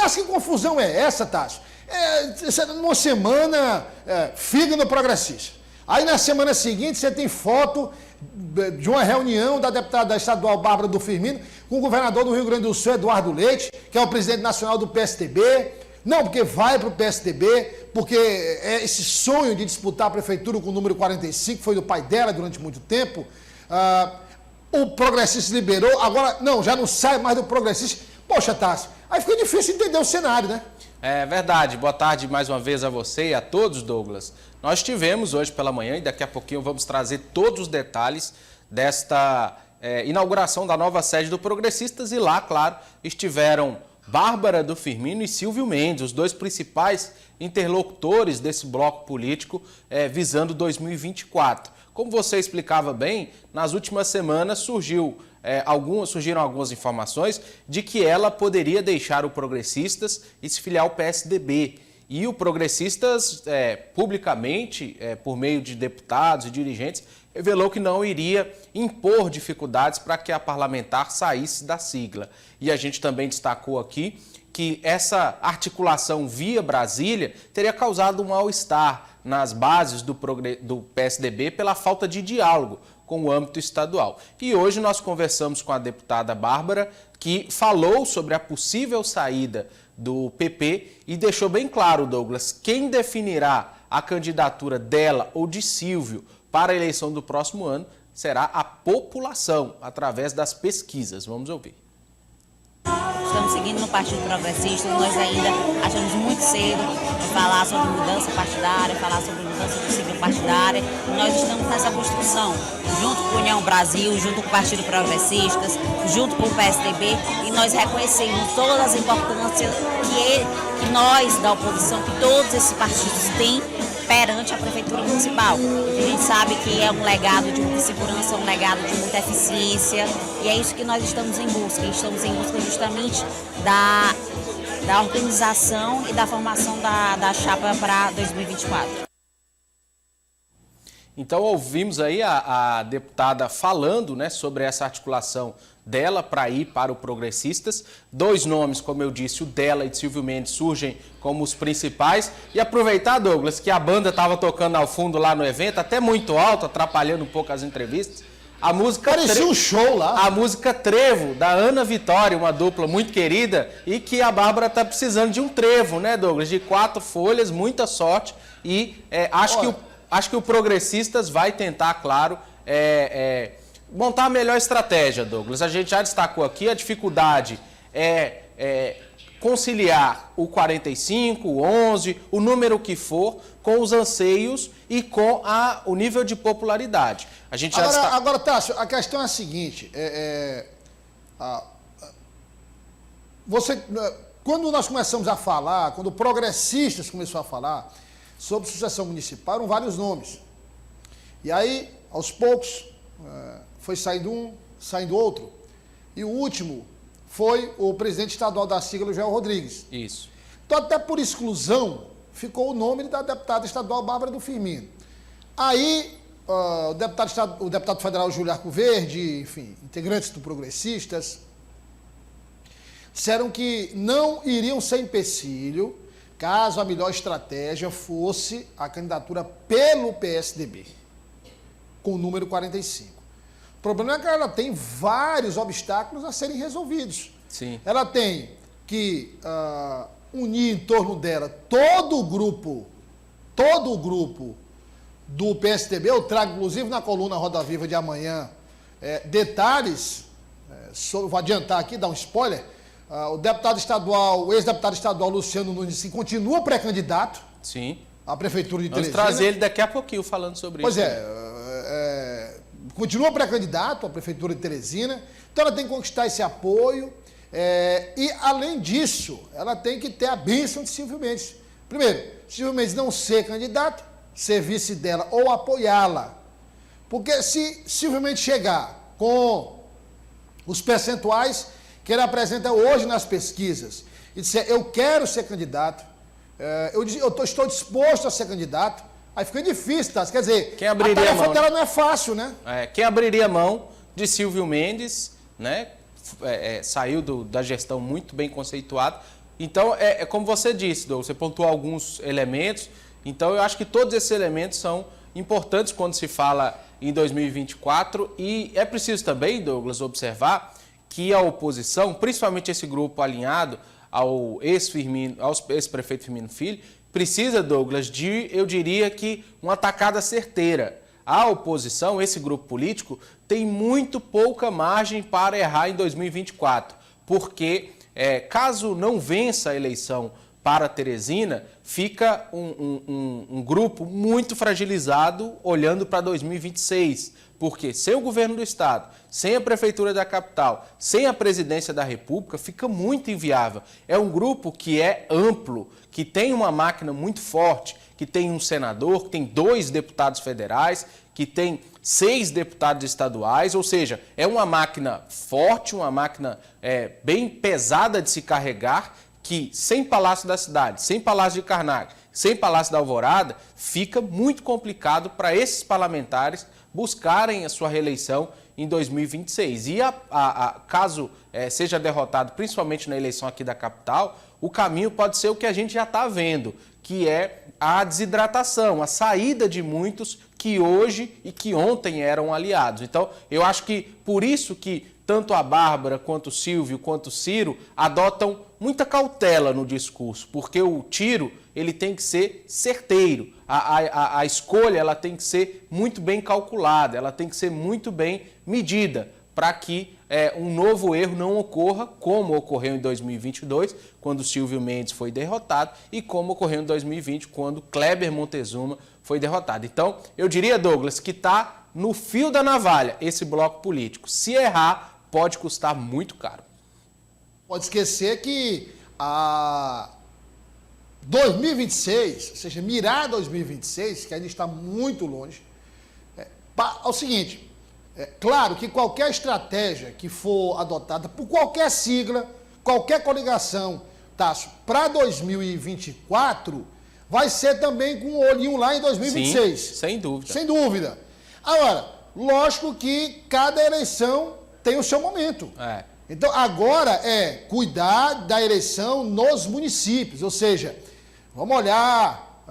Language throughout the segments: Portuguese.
Mas que confusão é essa, Tássio? Numa semana, fica no progressista. Aí na semana seguinte você tem foto de uma reunião da deputada estadual Bárbara do Firmino com o governador do Rio Grande do Sul, Eduardo Leite, que é o presidente nacional do PSDB. Não, porque vai para o PSDB, porque é esse sonho de disputar a prefeitura com o número 45, foi do pai dela durante muito tempo. O progressista liberou, agora não, já não sai mais do progressista. Poxa, Tássio, aí fica difícil entender o cenário, né? É verdade. Boa tarde mais uma vez a você e a todos, Douglas. Nós tivemos hoje pela manhã e daqui a pouquinho vamos trazer todos os detalhes desta inauguração da nova sede do Progressistas e lá, claro, estiveram Bárbara do Firmino e Silvio Mendes, os dois principais interlocutores desse bloco político visando 2024. Como você explicava bem, nas últimas semanas surgiram algumas informações de que ela poderia deixar o Progressistas e se filiar ao PSDB. E o Progressistas, publicamente, por meio de deputados e dirigentes, revelou que não iria impor dificuldades para que a parlamentar saísse da sigla. E a gente também destacou aqui que essa articulação via Brasília teria causado um mal-estar nas bases do PSDB pela falta de diálogo com o âmbito estadual. E hoje nós conversamos com a deputada Bárbara, que falou sobre a possível saída do PP e deixou bem claro, Douglas, quem definirá a candidatura dela ou de Silvio para a eleição do próximo ano será a população, através das pesquisas. Vamos ouvir. Estamos seguindo no Partido Progressista, nós ainda achamos muito cedo de falar sobre mudança partidária, falar sobre mudança do ciclo partidário. Nós estamos nessa construção, junto com a União Brasil, junto com o Partido Progressistas, junto com o PSDB, e nós reconhecemos todas as importâncias que nós, da oposição, que todos esses partidos têm perante a Prefeitura Municipal. A gente sabe que é um legado de muita segurança, um legado de muita eficiência, e é isso que nós estamos em busca. Estamos em busca justamente da organização e da formação da chapa para 2024. Então ouvimos aí a deputada falando, né, sobre essa articulação dela para ir para o Progressistas. Dois nomes, como eu disse, o dela e de Silvio Mendes, surgem como os principais. E aproveitar, Douglas, que a banda estava tocando ao fundo lá no evento, até muito alto, atrapalhando um pouco as entrevistas. A música parecia um show lá. A música Trevo, da Ana Vitória, uma dupla muito querida, e que a Bárbara está precisando de um trevo, né, Douglas? De 4 folhas, muita sorte. E acho que o Progressistas vai tentar, claro, montar a melhor estratégia, Douglas. A gente já destacou aqui, a dificuldade é conciliar o 45, o 11, o número que for, com os anseios e com o nível de popularidade. A gente agora, Tássio, a questão é a seguinte, quando nós começamos a falar, quando o Progressistas começou a falar sobre sucessão municipal, eram vários nomes. E aí, aos poucos, foi saindo um, saindo outro. E o último foi o presidente estadual da sigla, Joel Rodrigues. Isso. Então, até por exclusão, ficou o nome da deputada estadual Bárbara do Firmino. Aí, o deputado federal Júlio Arco Verde, enfim, integrantes do Progressistas, disseram que não iriam ser empecilho caso a melhor estratégia fosse a candidatura pelo PSDB, com o número 45. O problema é que ela tem vários obstáculos a serem resolvidos. Sim. Ela tem que unir em torno dela todo o grupo do PSDB. Eu trago, inclusive, na coluna Roda Viva de amanhã, detalhes, vou adiantar aqui, dar um spoiler. O deputado estadual, o ex-deputado estadual Luciano Nunes continua pré-candidato. Sim. À Prefeitura de Teresina. Vamos trazer ele daqui a pouquinho falando sobre isso. Pois continua pré-candidato à Prefeitura de Teresina. Então ela tem que conquistar esse apoio. E, além disso, ela tem que ter a bênção de Silvio Mendes. Primeiro, Silvio Mendes não ser candidato, ser vice dela ou apoiá-la. Porque se Silvio Mendes chegar com os percentuais que ele apresenta hoje nas pesquisas e disser, eu quero ser candidato, estou disposto a ser candidato, aí fica difícil, tá? Quer dizer, a tarefa dela não é fácil, né? Quem abriria mão de Silvio Mendes, né? Saiu da gestão muito bem conceituada, Então, é como você disse, Douglas, você pontuou alguns elementos. Então, eu acho que todos esses elementos são importantes quando se fala em 2024. E é preciso também, Douglas, observar que a oposição, principalmente esse grupo alinhado ao ex-prefeito Firmino Filho, precisa, Douglas, de, eu diria que, uma tacada certeira. A oposição, esse grupo político, tem muito pouca margem para errar em 2024, porque caso não vença a eleição para Teresina, fica um grupo muito fragilizado olhando para 2026, porque sem o governo do estado, sem a prefeitura da capital, sem a presidência da República, fica muito inviável. É um grupo que é amplo, que tem uma máquina muito forte, que tem um senador, que tem 2 deputados federais, que tem 6 deputados estaduais, ou seja, é uma máquina forte, uma máquina bem pesada de se carregar, que sem Palácio da Cidade, sem Palácio de Karnak, sem Palácio da Alvorada, fica muito complicado para esses parlamentares buscarem a sua reeleição em 2026. E caso seja derrotado, principalmente na eleição aqui da capital, o caminho pode ser o que a gente já está vendo, que é a desidratação, a saída de muitos que hoje e que ontem eram aliados. Então, eu acho que por isso que tanto a Bárbara, quanto o Silvio, quanto o Ciro adotam muita cautela no discurso, porque o tiro ele tem que ser certeiro, a escolha ela tem que ser muito bem calculada, ela tem que ser muito bem medida, para que um novo erro não ocorra, como ocorreu em 2022, quando Silvio Mendes foi derrotado, e como ocorreu em 2020, quando Kleber Montezuma foi derrotado. Então, eu diria, Douglas, que está no fio da navalha esse bloco político. Se errar, pode custar muito caro. Pode esquecer que a 2026, ou seja, mirar 2026, que ainda está muito longe, é o seguinte... claro que qualquer estratégia que for adotada por qualquer sigla, qualquer coligação, Tasso, para 2024, vai ser também com um olhinho lá em 2026. Sim, sem dúvida. Sem dúvida. Agora, lógico que cada eleição tem o seu momento. Então, agora é cuidar da eleição nos municípios, ou seja, vamos olhar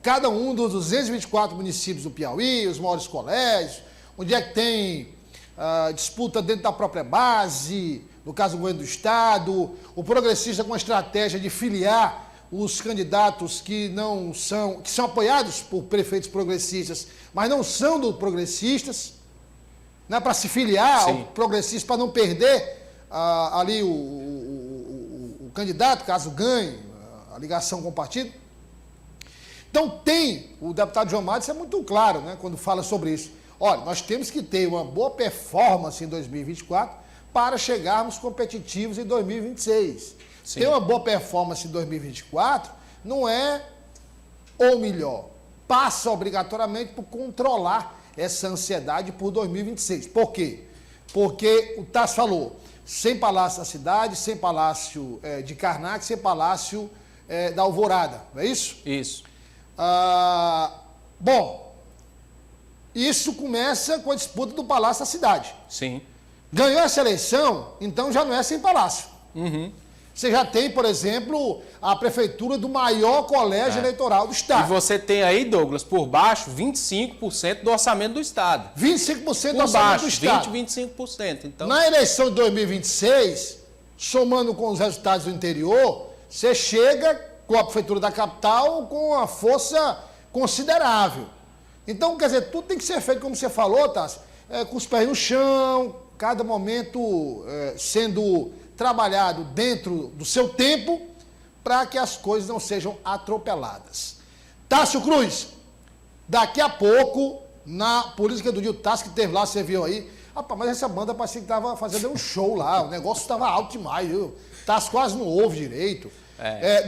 cada um dos 224 municípios do Piauí, os maiores colégios, onde é que tem disputa dentro da própria base, no caso do governo do estado, o progressista com a estratégia de filiar os candidatos que são apoiados por prefeitos progressistas, mas não são do progressistas, né, para se filiar ao progressista, para não perder ali o candidato, caso ganhe a ligação com o partido. Então o deputado João Matos é muito claro, né, quando fala sobre isso. Olha, nós temos que ter uma boa performance em 2024 para chegarmos competitivos em 2026. Sim. Ter uma boa performance em 2024 não é o melhor. Passa obrigatoriamente por controlar essa ansiedade por 2026. Por quê? Porque o Tasso falou, sem Palácio da Cidade, sem Palácio de Karnak, sem Palácio da Alvorada, não é isso? Isso. Bom... Isso começa com a disputa do Palácio da Cidade. Sim. Ganhou essa eleição, então já não é sem palácio. Uhum. Você já tem, por exemplo, a prefeitura do maior colégio eleitoral do estado. E você tem aí, Douglas, por baixo, 25% do orçamento do estado. 25% do orçamento do estado. 25%. Então... Na eleição de 2026, somando com os resultados do interior, você chega com a prefeitura da capital com uma força considerável. Então, quer dizer, tudo tem que ser feito, como você falou, Tasso, com os pés no chão, cada momento sendo trabalhado dentro do seu tempo, para que as coisas não sejam atropeladas. Tássio Cruz, daqui a pouco, na política do dia, o Tasso que teve lá, você viu aí, rapaz, mas essa banda parecia que estava fazendo um show lá, o negócio estava alto demais, viu? Tasso quase não ouve direito.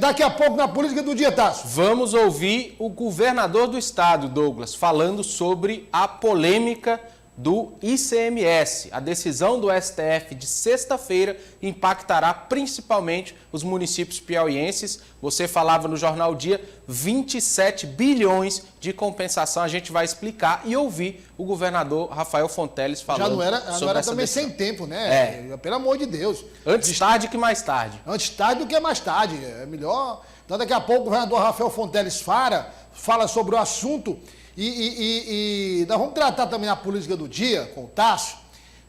Daqui a pouco, na política do dia, Tasso. Vamos ouvir o governador do estado, Douglas, falando sobre a polêmica do ICMS. A decisão do STF de sexta-feira impactará principalmente os municípios piauienses. Você falava no Jornal Dia, 27 bilhões de compensação. A gente vai explicar e ouvir o governador Rafael Fonteles falando Já não era essa também decisão. sem tempo, né? Pelo amor de Deus. Antes tarde que mais tarde. Antes tarde do que mais tarde. É melhor. Então, daqui a pouco, o governador Rafael Fonteles fala sobre o assunto. E nós vamos tratar também a política do dia com o Tasso.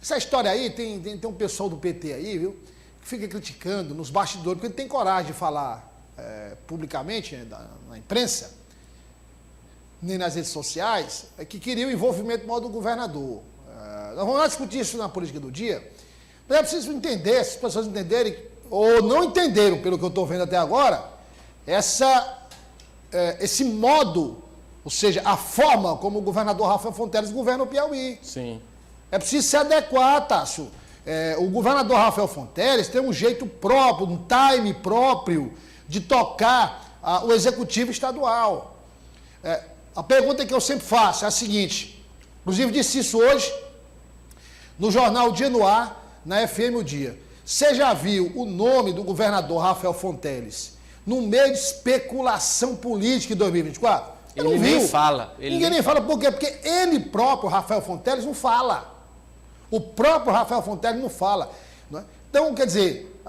Essa história aí, tem um pessoal do PT aí, viu? Que fica criticando nos bastidores, porque ele tem coragem de falar publicamente, né, na imprensa, nem nas redes sociais, que queria o envolvimento maior do governador. Nós vamos discutir isso na política do dia, mas é preciso entender, se as pessoas entenderem, ou não entenderam, pelo que eu estou vendo até agora, esse modo, ou seja, a forma como o governador Rafael Fonteles governa o Piauí. Sim. É preciso se adequar, Tasso. O governador Rafael Fonteles tem um jeito próprio, um time próprio de tocar o executivo estadual. A pergunta que eu sempre faço é a seguinte, inclusive disse isso hoje no Jornal Dia no Ar, na FM O Dia. Você já viu o nome do governador Rafael Fonteles no meio de especulação política em 2024? Ele nem fala. Ninguém nem fala. Por quê? Porque ele próprio, Rafael Fonteles, não fala. O próprio Rafael Fonteles não fala. Não é? Então, quer dizer,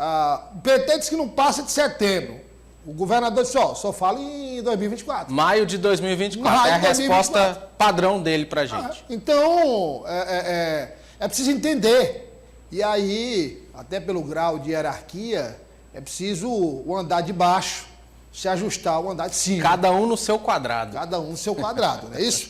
o PT diz que não passa de setembro. O governador disse, só fala em 2024. Maio de 2024. Maio é a de 2024. resposta padrão dele pra gente. Então, é preciso entender. E aí, até pelo grau de hierarquia, é preciso o andar de baixo se ajustar ao andar de cima. Cada um no seu quadrado. Cada um no seu quadrado, não é isso?